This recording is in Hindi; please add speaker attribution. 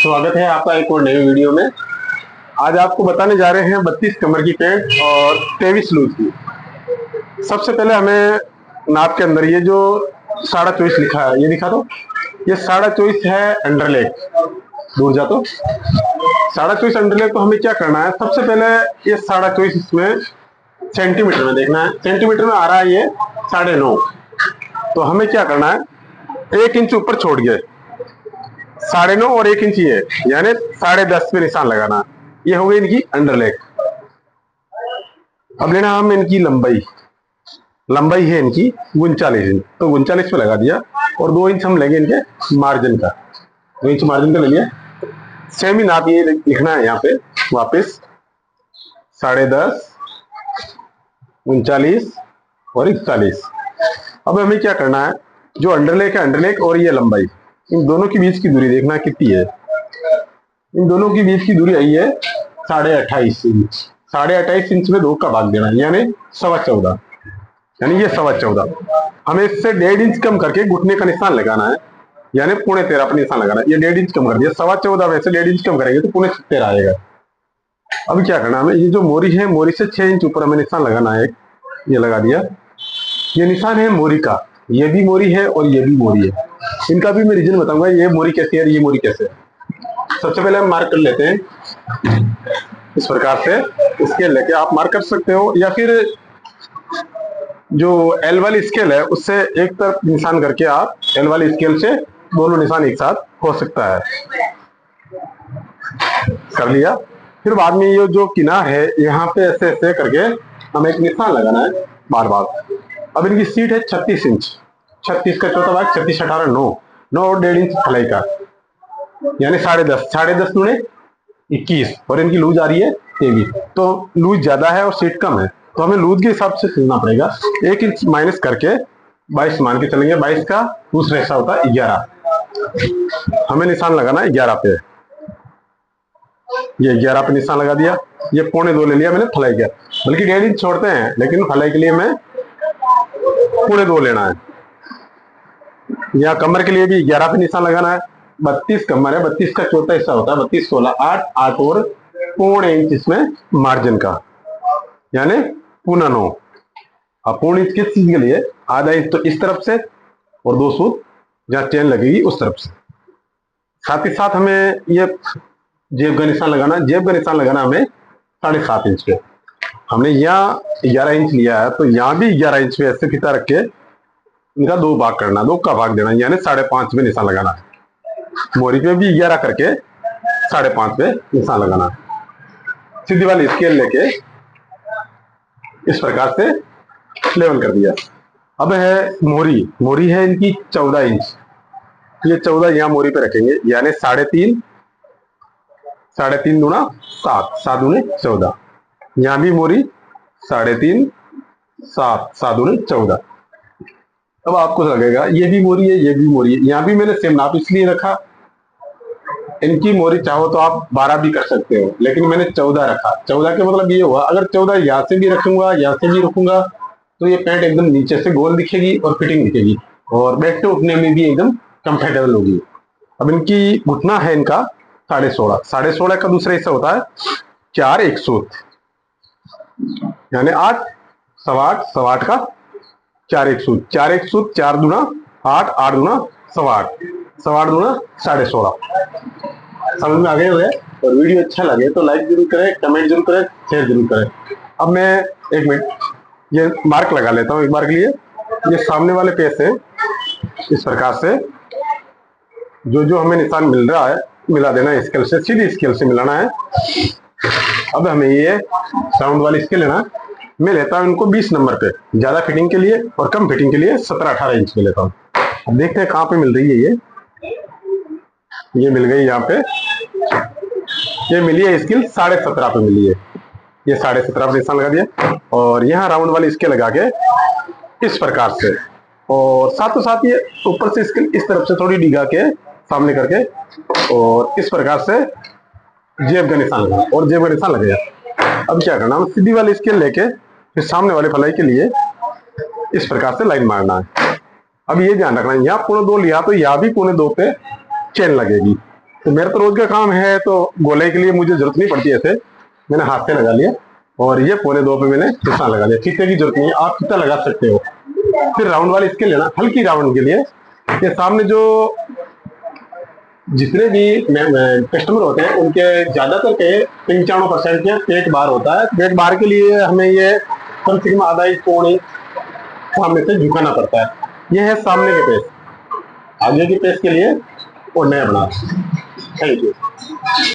Speaker 1: स्वागत है आपका एक और नई वीडियो में। आज आपको बताने जा रहे हैं 32 कमर की पैंट और 23 लूज की। सबसे पहले हमें नाप के अंदर ये जो 24.5 लिखा है ये दिखा दो। ये 24.5 है अंडरलेग। दूर जा तो 24.5 अंडरलेग। तो हमें क्या करना है, सबसे पहले ये 24.5 इसमें सेंटीमीटर में देखना है। सेंटीमीटर में आ रहा है ये 9.5। तो हमें क्या करना है, 1 इंच ऊपर छोड़ के 9.5 और 1 इंच ये यानी 10.5 पे निशान लगाना है। ये हो गई इनकी अंडरलेग। अब लेना हम इनकी लंबाई है इनकी 39 इंच। तो 39 पे लगा दिया और 2 इंच हम लेंगे इनके मार्जिन का। 2 इंच मार्जिन का ले लिया। सेम ही नाप ये लिखना है यहाँ पे वापस 10.5, 39 और 41। अब हमें क्या करना है, जो अंडरलेग है अंडरलेग और ये लंबाई, इन दोनों के बीच की दूरी देखना कितनी है। इन दोनों के बीच की दूरी आई है 28.5 इंच। 28.5 इंच में 2 का भाग देना है यानी 14.25, यानी ये 14.25। हमें इससे 1.5 इंच कम करके घुटने का निशान लगाना है, यानी 13.25 पर निशान लगाना है। ये 1.5 इंच कम कर दिया, 14.25 वैसे 1.5 इंच कम करेंगे तो 13.25 आएगा। अब क्या करना है, हमें ये जो मोरी है मोरी से 6 इंच ऊपर हमें निशान लगाना है। ये लगा दिया। ये निशान है मोरी का। ये भी मोरी है और ये भी मोरी है। इनका भी मैं रीजन बताऊंगा, ये मोरी कैसे है और ये मोरी कैसे है। सबसे पहले हम मार्क कर लेते हैं इस प्रकार से। इसके लेके आप मार्क कर सकते हो या फिर जो एल वाली स्केल है उससे एक तरफ निशान करके आप एल वाली स्केल से दोनों निशान एक साथ हो सकता है। कर लिया। फिर बाद में ये जो किनार है यहाँ पे ऐसे ऐसे करके हमें एक निशान लगाना है बार बार। अब इनकी सीट है 36 इंच। 36 का चौथा भाग 36, 18, 9 और 1.5 इंच फलाई का, यानी 10.5। 10.5 दूने 21 और इनकी लूज आ रही है 23। तो लूज ज्यादा है और सीट कम है तो हमें लूज के हिसाब से सिलना पड़ेगा। 1 इंच माइनस करके 22 मान के चलेंगे। 22 का दूसरा हिस्सा होता है 11। हमें निशान लगाना है 11 पे। ये 11 पे निशान लगा दिया। ये 2.25 ले लिया मैंने फलाई का, बल्कि 1.5 इंच छोड़ते हैं लेकिन फलाई के लिए मैं 2.25 लेना है। यहाँ कमर के लिए भी 11 पे निशान लगाना है। 32 कमर है, 32 का चौथा हिस्सा होता है 32, 16, 8 और 0.25 इंच इसमें मार्जिन का, यानी 9.25। अब 0.25 इंच किस चीज के लिए, आधा इंच तो इस तरफ से और 2 सूत जहां चेन लगेगी उस तरफ से। साथ ही साथ हमें ये जेब का निशान लगाना। जेब का निशान लगाना हमें 7.5 इंच पे। हमने यहाँ 11 इंच लिया है तो यहाँ भी 11 इंच पे ऐसे फीता रख के इनका 2 भाग करना, 2 का भाग देना, यानी 5.5 पे निशान लगाना है। मोरी पे भी 11 करके 5.5 पे निशान लगाना है। सीधी वाली स्केल लेके इस प्रकार से लेवल कर दिया। अब है मोरी। मोरी है इनकी 14 इंच। ये 14 यहाँ मोरी पे रखेंगे, यानी 3.5, 3.5 दूना 7, 7 दूने 14। यहाँ भी मोरी 3.5, 7, 7 दूने 14। अब आपको लगेगा ये भी मोरी है ये भी मोरी है। यहाँ भी मैंने सेम नाप इसलिए रखा, इनकी मोरी चाहो तो आप 12 भी कर सकते हो, लेकिन मैंने 14 रखा। 14 के मतलब ये हुआ, अगर 14 यहाँ से भी रखूंगा यहाँ से भी रखूंगा तो ये पैंट एकदम नीचे से गोल दिखेगी और फिटिंग दिखेगी और बैठने उठने में भी एकदम कंफर्टेबल होगी। अब इनकी घुटना है इनका 16.5। 16.5 का दूसरा हिस्सा होता है 4 1 सूत, यानी 8, 8.25, 8.25 का 4 1 सूत। 4 1 सूत 4 दूना 8, 8 दूना 8.25, 8.25 दूना 16.5। समझ में आ गए हुए। और वीडियो अच्छा लगे तो लाइक जरूर करें, कमेंट जरूर करें, शेयर जरूर करें। अब मैं 1 मिनट ये मार्क लगा लेता हूँ एक बार के लिए। ये सामने वाले पेज से इस प्रकार से जो जो हमें निशान मिल रहा है मिला देना है। स्केल से सीधी स्केल से मिलाना है। अब हमें ये राउंड वाली स्केल लेना। मैं लेता हूँ इनको 20 नंबर पे, ज्यादा फिटिंग के लिए और कम फिटिंग के लिए 17-18 इंच में लेता हूँ। अब देखते हैं कहाँ पे मिल रही है। ये मिल गई यहाँ पे। ये मिली है स्केल 17.5 पे मिली है। ये 17.5 पे निशान लगा दिया और यहाँ राउंड वाली स्केल लगा के इस प्रकार से, और साथों साथ ये ऊपर से स्केल इस तरफ से थोड़ी डिगा के सामने करके और इस प्रकार से जेब का निशान लगा और जेब का निशान लगेगा। अब क्या करना, हम सीधी वाली स्केल लेके फिर सामने वाले फलाई के लिए इस प्रकार से लाइन मारना है। अब ये ध्यान रखना है, यहाँ 2.25 लिया तो यहाँ भी 2.25 पे चेन लगेगी। तो मेरा तो रोज का काम है, तो गोलाई के लिए मुझे जरूरत नहीं पड़ती ऐसे, मैंने हाथ से लगा लिया। और ये 1.25 पे मैंने फीता लगा लिया। फीते की जरूरत नहीं है, आप फीता लगा सकते हो। फिर राउंड वाली इसके लेना, हल्की राउंड के लिए। ये सामने जो जितने भी कस्टमर होते हैं उनके ज्यादातर के 95% के पेट बार होता है। पेट बार के लिए हमें ये कम से कम आधा इंच पौने सामने से झुकाना पड़ता है। ये है सामने के पेस। आगे के पेस के लिए और नया बना। Thank you.